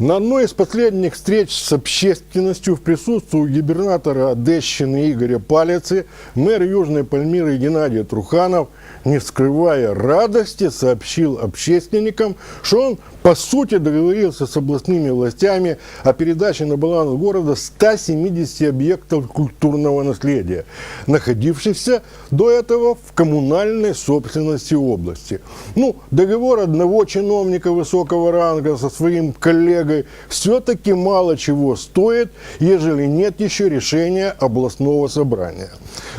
На одной из последних встреч с общественностью в присутствии губернатора Одещины Игоря Палицы мэр Южной Пальмиры Геннадий Труханов, не скрывая радости, сообщил общественникам, что он по сути договорился с областными властями о передаче на баланс города 170 объектов культурного наследия, находившихся до этого в коммунальной собственности области. Договор одного чиновника высокого ранга со своим коллегой все-таки мало чего стоит, ежели нет еще решения областного собрания.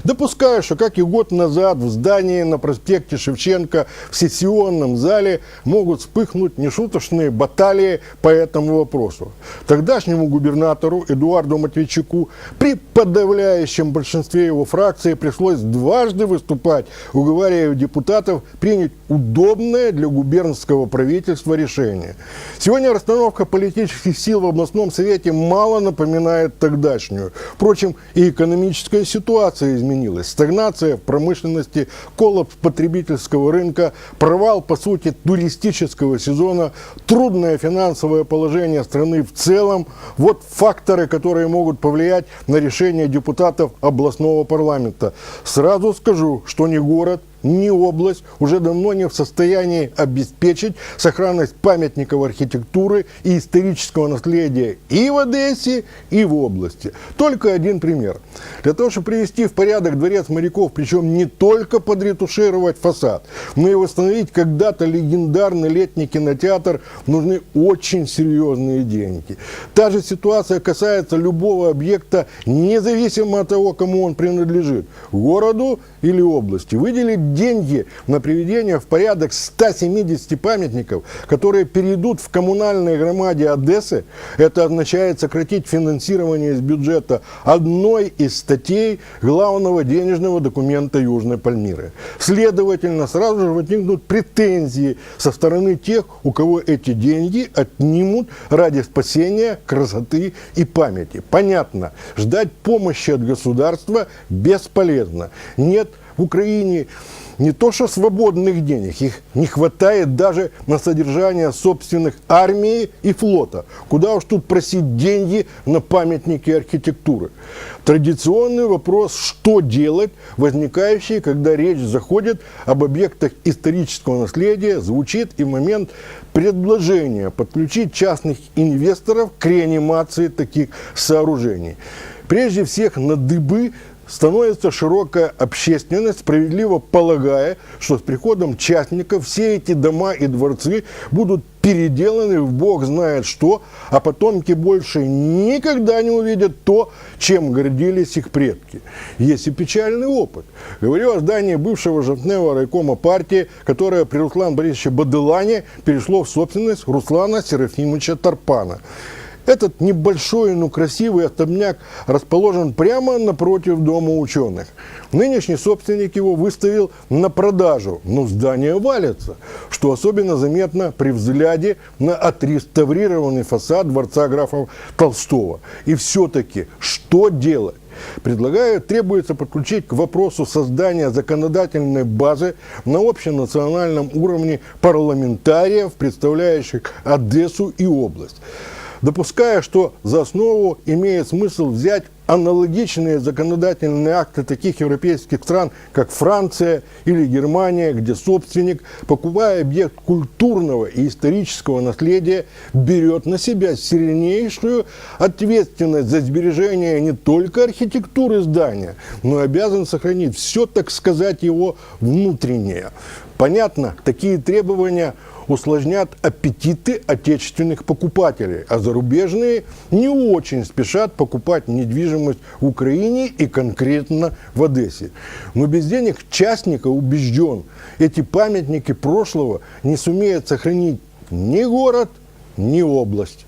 Допускаю, что, как и год назад, в здании на проспекте Шевченко в сессионном зале могут вспыхнуть нешуточные баталии по этому вопросу. Тогдашнему губернатору Эдуарду Матвейчуку при подавляющем большинстве его фракции пришлось дважды выступать, уговаривая депутатов принять удобное для губернского правительства решение. Сегодня расстановка политических сил в областном совете мало напоминает тогдашнюю. Впрочем, и экономическая ситуация изменилась. Стагнация в промышленности, коллапс потребительского рынка, провал, по сути, туристического сезона, трудное финансовое положение страны в целом – вот факторы, которые могут повлиять на решение депутатов областного парламента. Сразу скажу, что ни город, ни область уже давно не в состоянии обеспечить сохранность памятников архитектуры и исторического наследия и в Одессе, и в области. Только один пример. Для того, чтобы привести в порядок дворец моряков, причем не только подретушировать фасад, но и восстановить когда-то легендарный летний кинотеатр, нужны очень серьезные деньги. Та же ситуация касается любого объекта, независимо от того, кому он принадлежит, городу или области. Выделить деньги на приведение в порядок 170 памятников, которые перейдут в коммунальной громаде Одессы, это означает сократить финансирование из бюджета одной из статей главного денежного документа Южной Пальмиры. Следовательно, сразу же возникнут претензии со стороны тех, у кого эти деньги отнимут ради спасения красоты и памяти. Понятно, ждать помощи от государства бесполезно. Нет в Украине не то что свободных денег, их не хватает даже на содержание собственных армии и флота. Куда уж тут просить деньги на памятники архитектуры? Традиционный вопрос, что делать, возникающий, когда речь заходит об объектах исторического наследия, звучит и в момент предложения подключить частных инвесторов к реанимации таких сооружений. Прежде всех на дыбы становится широкая общественность, справедливо полагая, что с приходом частников все эти дома и дворцы будут переделаны в бог знает что, а потомки больше никогда не увидят то, чем гордились их предки. Есть и печальный опыт. Говорю о здании бывшего жовтневого райкома партии, которое при Руслане Борисовиче Баделане перешло в собственность Руслана Серафимовича Тарпана. Этот небольшой, но красивый особняк расположен прямо напротив Дома ученых. Нынешний собственник его выставил на продажу, но здание валится, что особенно заметно при взгляде на отреставрированный фасад дворца графа Толстого. И все-таки, что делать? Предлагаю, требуется подключить к вопросу создания законодательной базы на общенациональном уровне парламентариев, представляющих Одессу и область. Допуская, что за основу имеет смысл взять аналогичные законодательные акты таких европейских стран, как Франция или Германия, где собственник, покупая объект культурного и исторического наследия, берет на себя сильнейшую ответственность за сбережение не только архитектуры здания, но и обязан сохранить все, так сказать, его внутреннее. Понятно, такие требования усложнят аппетиты отечественных покупателей, а зарубежные не очень спешат покупать недвижимость в Украине и конкретно в Одессе. Но без денег частника, убежден, эти памятники прошлого не сумеет сохранить ни город, ни область.